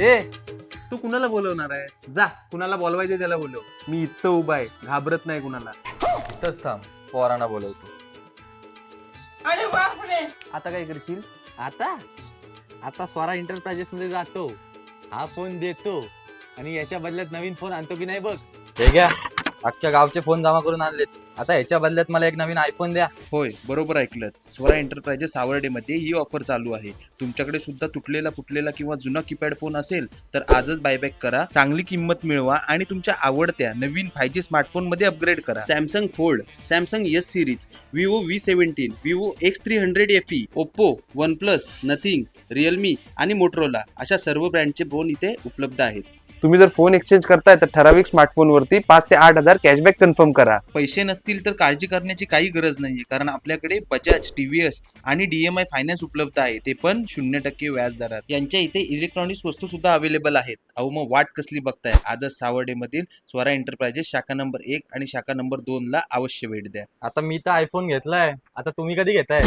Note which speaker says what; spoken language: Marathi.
Speaker 1: ए तू कुणाला बोलवणार आहे? जा कुणाला बोलवायचे त्याला बोलव. मी इथं उभा आहे, घाबरत नाही कुणाला.
Speaker 2: इथंच थांब, पोरांना बोलवतो.
Speaker 3: अरे बापरे.
Speaker 1: आता काय करशील?
Speaker 2: आता आता स्वरा एंटरप्राइजेस मध्ये जातो, हा फोन देतो आणि याच्या बदल्यात नवीन फोन आणतो की नाही बघ. हे घ्या, अख्ख्या गावचे फोन जमा करून आणलेत. आता ह्याच्या बदल्यात मला एक नवीन आयफोन द्या.
Speaker 4: होय, बरोबर ऐकलं. स्वरा एंटरप्राइजेस सावर्डेमध्ये ही ऑफर चालू आहे. तुमच्याकडे सुद्धा तुटलेला फुटलेला किंवा जुना कीपॅड फोन असेल तर आजच बायबॅक करा, चांगली किंमत मिळवा आणि तुमच्या आवडत्या नवीन 5G स्मार्टफोन मध्ये अपग्रेड करा. Samsung fold, Samsung S series, Vivo V17, Vivo X300 FE, Oppo, one plus, nothing, Realme आणि मोटरोला अशा सर्व ब्रँडचे फोन इथे उपलब्ध आहेत.
Speaker 1: तुम्ही जर फोन एक्सचेंज करताय तर ठराविक स्मार्टफोन वरती 5 ते 8 हजार कॅशबॅक कन्फर्म करा.
Speaker 4: पैसे नसतील तर काळजी करण्याची काही गरज नाहीये, कारण आपल्याकडे बजाज, TVS आणि DMI फायनान्स उपलब्ध आहे, ते पण 0% व्याज दरात. यांच्या इथे इलेक्ट्रॉनिक्स वस्तू सुद्धा अवेलेबल आहेत. अहो मग वाट कसली बघताय? आजच सावर्डे मधील स्वरा एंटरप्राइजेस शाखा नंबर 1 आणि शाखा नंबर 2 ला अवश्य भेट द्या.
Speaker 2: आता मी तर आयफोन घेतलाय, आता तुम्ही कधी घेताय?